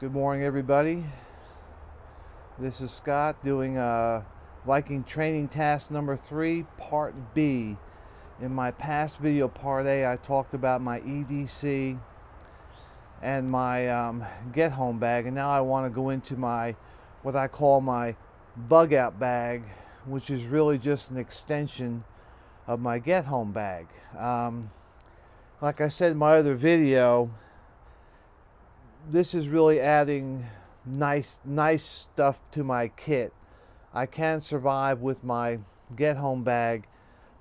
Good morning, everybody. This is Scott doing Viking training task number 3, part B. In my past video, part A, I talked about my EDC and my get home bag, and now I want to go into my what I call my bug out bag, which is really just an extension of my get home bag. Like I said in my other video, this is really adding nice stuff to my kit. I can survive with my get home bag,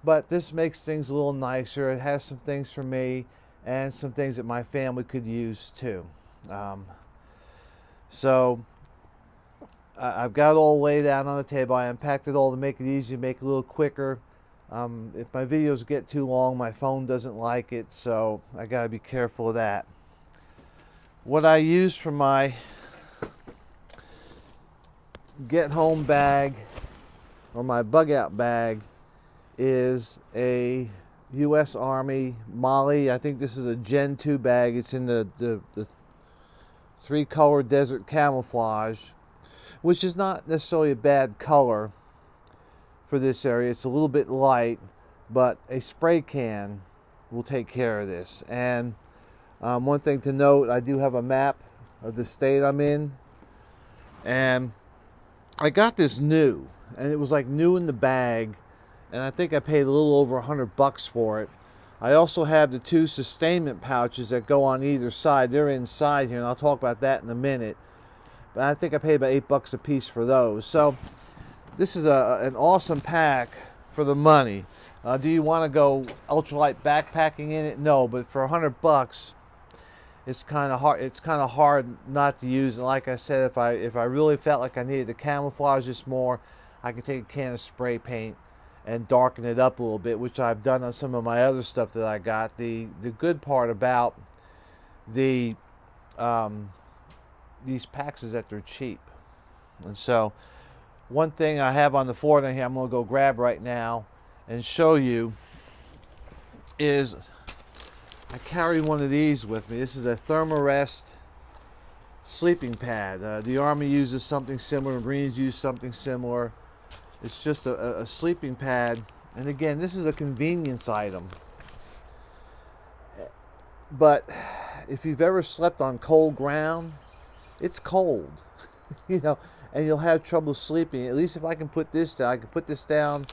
but this makes things a little nicer. It has some things for me and some things that my family could use too. So I've got it all laid out on the table. I unpacked it all to make it easy, make it a little quicker. If my videos get too long, my phone doesn't like it, so I got to be careful of that. What I use for my get home bag or my bug out bag is a U.S. Army Molly. I think this is a Gen 2 bag. It's in the 3-color desert camouflage, which is not necessarily a bad color for this area. It's a little bit light, but a spray can will take care of this. And one thing to note, I do have a map of the state I'm in, and I got this new, and it was like new in the bag, and I think I paid a little over $100 for it. I also have the 2 sustainment pouches that go on either side. They're inside here, and I'll talk about that in a minute, but I think I paid about $8 a piece for those. So this is an awesome pack for the money. Do you want to go ultralight backpacking in it? No, but for $100, it's kind of hard. It's kind of hard not to use. And like I said, if I really felt like I needed to camouflage this more, I could take a can of spray paint and darken it up a little bit, which I've done on some of my other stuff that I got. The good part about these packs is that they're cheap. And so one thing I have on the floor down here, I'm going to go grab right now and show you, is I carry one of these with me. This is a Thermarest sleeping pad. The Army uses something similar, the Marines use something similar. It's just a sleeping pad, and again, this is a convenience item. But if you've ever slept on cold ground, it's cold, you know, and you'll have trouble sleeping. At least if I can put this down, I can put this down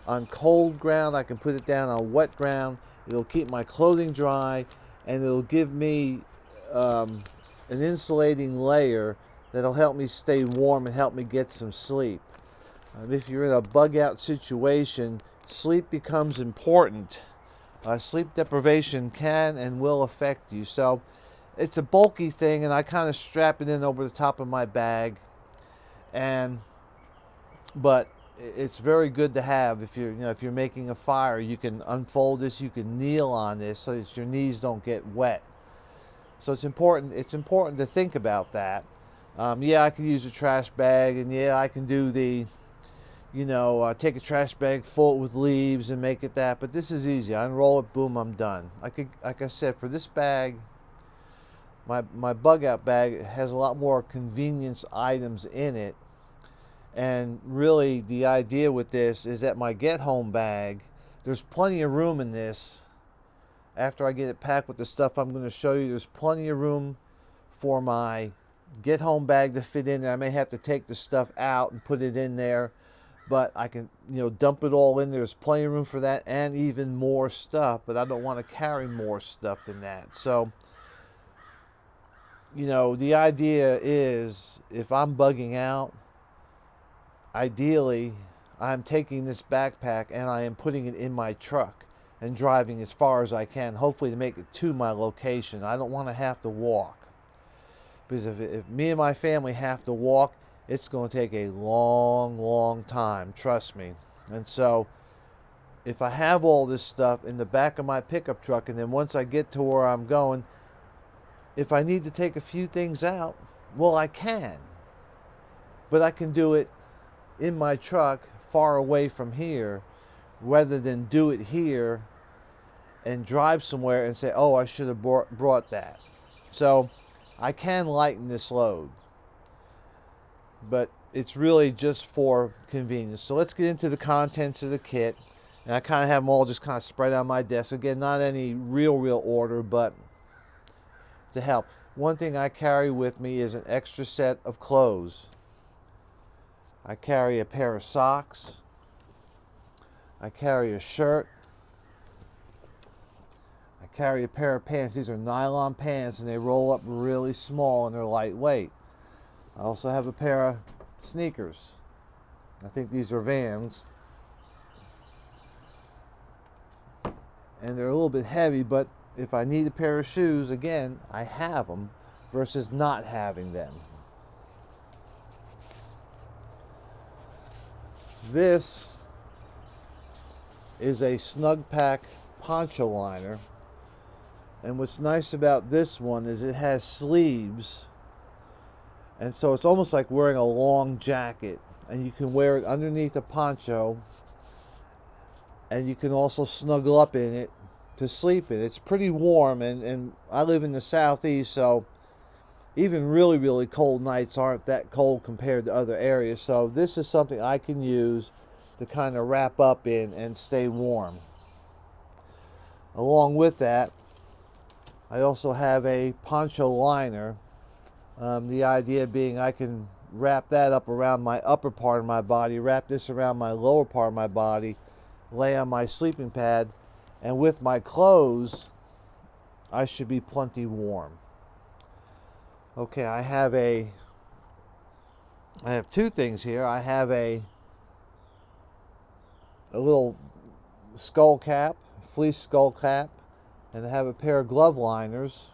on cold ground, I can put it down on wet ground. It'll keep my clothing dry, and it'll give me an insulating layer that'll help me stay warm and help me get some sleep. If you're in a bug out situation, sleep becomes important. Sleep deprivation can and will affect you. So it's a bulky thing, and I kind of strap it in over the top of my bag. But it's very good to have. If you're making a fire, you can unfold this, you can kneel on this so that your knees don't get wet. So it's important to think about that. Yeah, I can use a trash bag, and yeah, I can do the take a trash bag, fill it with leaves and make it that, but this is easy. I unroll it, boom, I'm done. Like I said, for this bag, my bug out bag has a lot more convenience items in it. And really, the idea with this is that my get home bag, there's plenty of room in this. After I get it packed with the stuff I'm going to show you, there's plenty of room for my get home bag to fit in there. I may have to take the stuff out and put it in there, but I can, dump it all in there. There's plenty of room for that and even more stuff, but I don't want to carry more stuff than that. So, the idea is, if I'm bugging out, ideally, I'm taking this backpack and I am putting it in my truck and driving as far as I can, hopefully to make it to my location. I don't want to have to walk, because if me and my family have to walk, it's going to take a long time, trust me. And so if I have all this stuff in the back of my pickup truck, and then once I get to where I'm going, if I need to take a few things out, well, I can. But I can do it in my truck far away from here, rather than do it here and drive somewhere and say, oh, I should have brought that. So I can lighten this load, but it's really just for convenience. So let's get into the contents of the kit. And I kind of have them all just kind of spread on my desk. Again, not any real order, but to help. One thing I carry with me is an extra set of clothes. I carry a pair of socks. I carry a shirt. I carry a pair of pants. These are nylon pants and they roll up really small and they're lightweight. I also have a pair of sneakers. I think these are Vans. And they're a little bit heavy, but if I need a pair of shoes, again, I have them versus not having them. This is a Snug Pack poncho liner. And what's nice about this one is it has sleeves. And so it's almost like wearing a long jacket. And you can wear it underneath a poncho. And you can also snuggle up in it to sleep in. It's pretty warm, and I live in the southeast, so even really cold nights aren't that cold compared to other areas. So this is something I can use to kind of wrap up in and stay warm. Along with that, I also have a poncho liner. The idea being I can wrap that up around my upper part of my body, wrap this around my lower part of my body, lay on my sleeping pad, and with my clothes I should be plenty warm. Okay, I have two things here. I have a little skull cap, fleece skull cap, and I have a pair of glove liners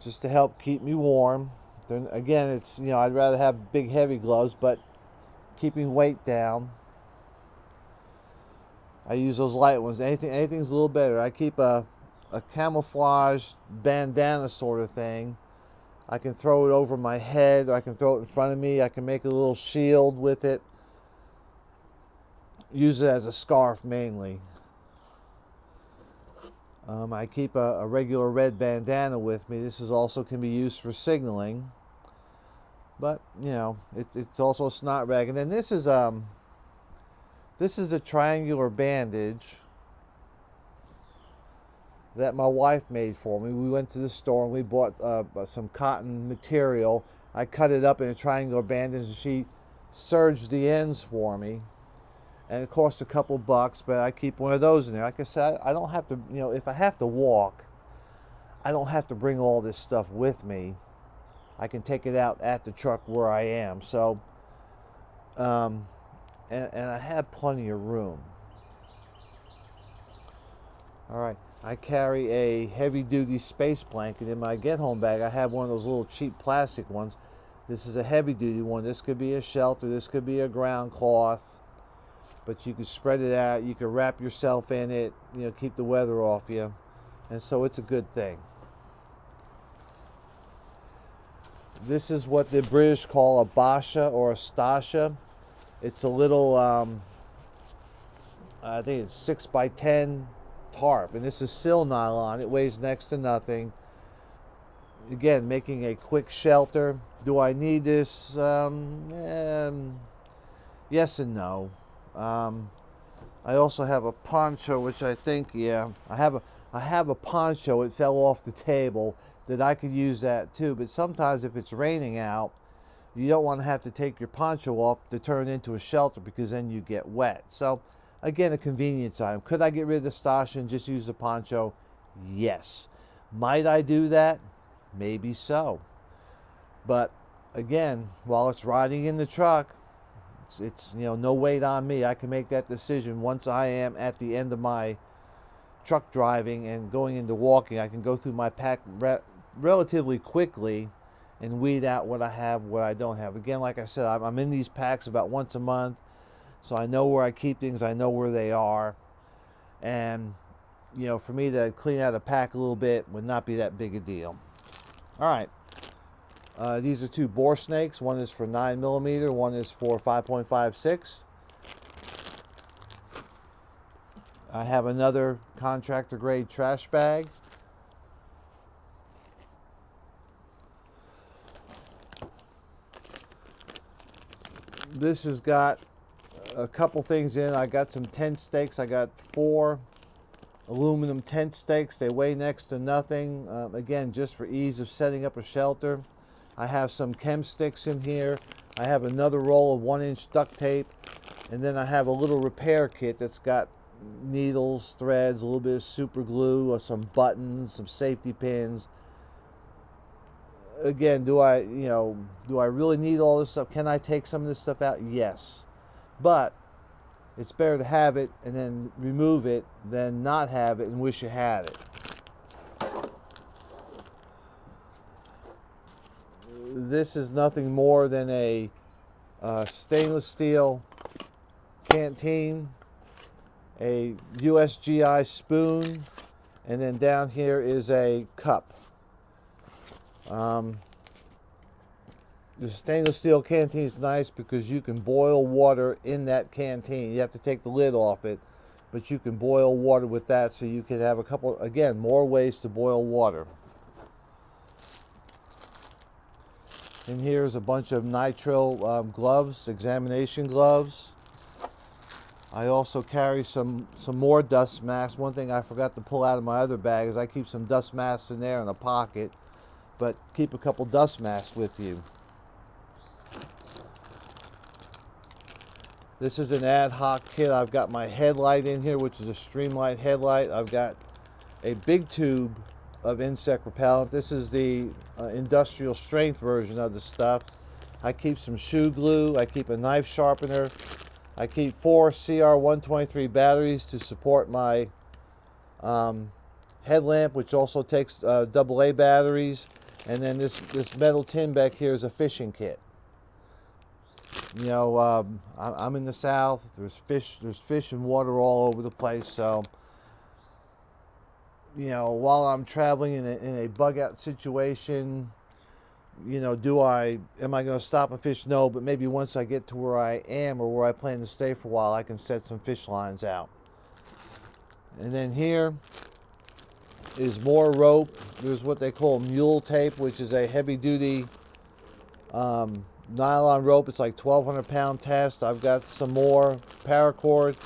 just to help keep me warm. Again, it's, you know, I'd rather have big heavy gloves, but keeping weight down. I use those light ones. Anything's a little better. I keep a camouflage bandana sort of thing. I can throw it over my head, or I can throw it in front of me. I can make a little shield with it. Use it as a scarf mainly. I keep a regular red bandana with me. This is also can be used for signaling. But, you know, it's also a snot rag. And then this is a triangular bandage that my wife made for me. We went to the store and we bought some cotton material. I cut it up in a triangular bandage and she serged the ends for me. And it cost a couple bucks, but I keep one of those in there. Like I said, I don't have to, you know, if I have to walk, I don't have to bring all this stuff with me. I can take it out at the truck where I am. So, and I have plenty of room. All right, I carry a heavy-duty space blanket in my get-home bag. I have one of those little cheap plastic ones. This is a heavy-duty one. This could be a shelter. This could be a ground cloth. But you can spread it out. You can wrap yourself in it. You know, keep the weather off you. And so it's a good thing. This is what the British call a basha or a stasha. It's a little, I think it's 6x10 tarp. And this is sil nylon. It weighs next to nothing. Again, making a quick shelter. Do I need this? Yes and no. I also have a poncho, which I think, yeah, I have a poncho. It fell off the table that I could use that too. But sometimes if it's raining out, you don't want to have to take your poncho off to turn it into a shelter because then you get wet. So again, a convenience item. Could I get rid of the stash and just use the poncho? Yes. Might I do that? Maybe so. But again, while it's riding in the truck, it's you know, no weight on me. I can make that decision once I am at the end of my truck driving and going into walking. I can go through my pack relatively quickly and weed out what I have, what I don't have. Again, like I said, I'm in these packs about once a month, so I know where I keep things. I know where they are, and you know, for me to clean out a pack a little bit would not be that big a deal. All right. These are two bore snakes. One is for 9mm, one is for 5.56. I have another contractor grade trash bag. This has got a couple things in. I got some tent stakes. I got 4 aluminum tent stakes. They weigh next to nothing. Again, just for ease of setting up a shelter. I have some chem sticks in here. I have another roll of 1-inch duct tape. And then I have a little repair kit that's got needles, threads, a little bit of super glue, some buttons, some safety pins. Again, do I really need all this stuff? Can I take some of this stuff out? Yes. But it's better to have it and then remove it than not have it and wish you had it. This is nothing more than a stainless steel canteen, a USGI spoon, and then down here is a cup. The stainless steel canteen is nice because you can boil water in that canteen. You have to take the lid off it, but you can boil water with that, so you can have a couple, again, more ways to boil water. And here's a bunch of nitrile gloves, examination gloves. I also carry some more dust masks. One thing I forgot to pull out of my other bag is I keep some dust masks in there in a pocket, but keep a couple dust masks with you. This is an ad hoc kit. I've got my headlight in here, which is a Streamlight headlight. I've got a big tube of insect repellent. This is the industrial strength version of the stuff. I keep some shoe glue. I keep a knife sharpener. I keep 4 CR123 batteries to support my headlamp, which also takes AA batteries. And then this metal tin back here is a fishing kit. You know, I'm in the South. There's fish and water all over the place. So, you know, while I'm traveling in a bug out situation, you know, am I going to stop and fish? No, but maybe once I get to where I am or where I plan to stay for a while, I can set some fish lines out. And then here is more rope. There's what they call mule tape, which is a heavy duty nylon rope. It's like 1,200 pound test. I've got some more paracord,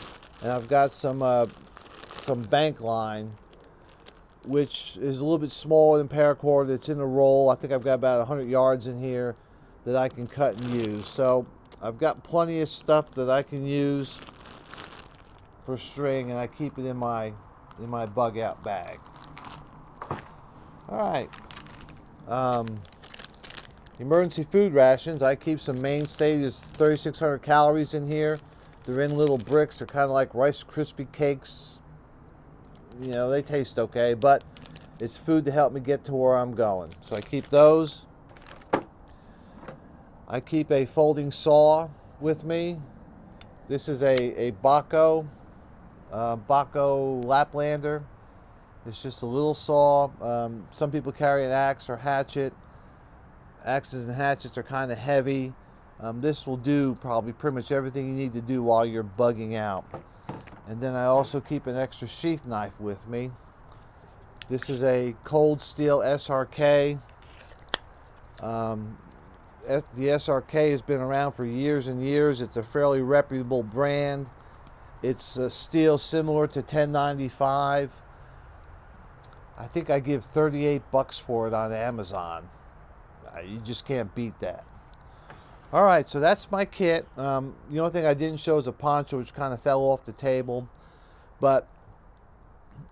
and I've got some bank line, which is a little bit smaller than paracord. It's in a roll. I think I've got about 100 yards in here that I can cut and use. So I've got plenty of stuff that I can use for string, and I keep it in my bug out bag. All right. Emergency food rations. I keep some mainstay. There's 3,600 calories in here. They're in little bricks. They're kind of like Rice Krispie cakes. You know, they taste okay, but it's food to help me get to where I'm going. So I keep those. I keep a folding saw with me. This is a Baco Laplander. It's just a little saw. Some people carry an axe or hatchet. Axes and hatchets are kind of heavy. This will do probably pretty much everything you need to do while you're bugging out. And then I also keep an extra sheath knife with me. This is a cold steel SRK. The SRK has been around for years and years. It's a fairly reputable brand. It's steel similar to 1095. I think I give $38 for it on Amazon. You just can't beat that. All right, so that's my kit. The only thing I didn't show is a poncho, which kind of fell off the table. But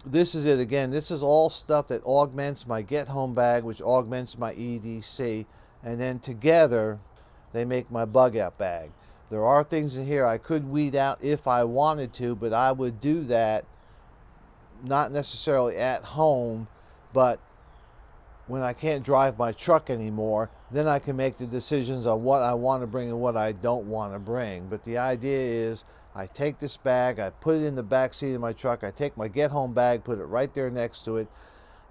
this is it again. This is all stuff that augments my get home bag, which augments my EDC. And then together, they make my bug out bag. There are things in here I could weed out if I wanted to, but I would do that not necessarily at home, but when I can't drive my truck anymore, then I can make the decisions on what I want to bring and what I don't want to bring. But the idea is I take this bag, I put it in the back seat of my truck, I take my get home bag, put it right there next to it.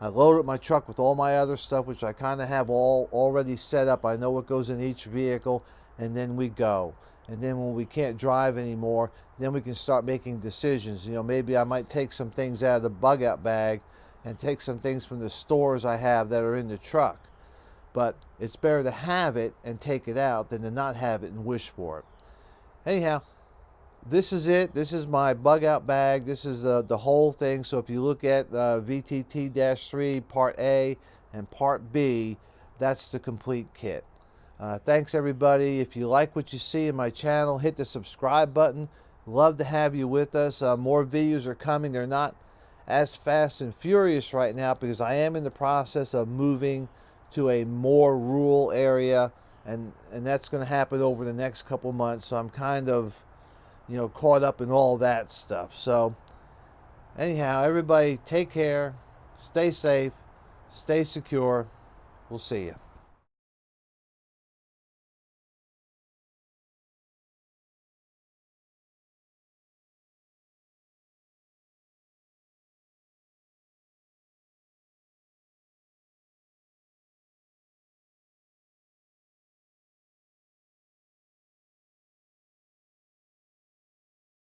I load up my truck with all my other stuff, which I kind of have all already set up. I know what goes in each vehicle, and then we go. And then when we can't drive anymore, then we can start making decisions. You know, maybe I might take some things out of the bug out bag and take some things from the stores I have that are in the truck. But it's better to have it and take it out than to not have it and wish for it. Anyhow, this is it. This is my bug out bag. This is the whole thing. So if you look at VTT-3 Part A and Part B, that's the complete kit. Thanks everybody. If you like what you see in my channel, hit the subscribe button. Love to have you with us. More videos are coming. They're not as fast and furious right now because I am in the process of moving to a more rural area, and that's going to happen over the next couple months. So I'm kind of, you know, caught up in all that stuff. So anyhow, everybody take care, stay safe, stay secure. We'll see you.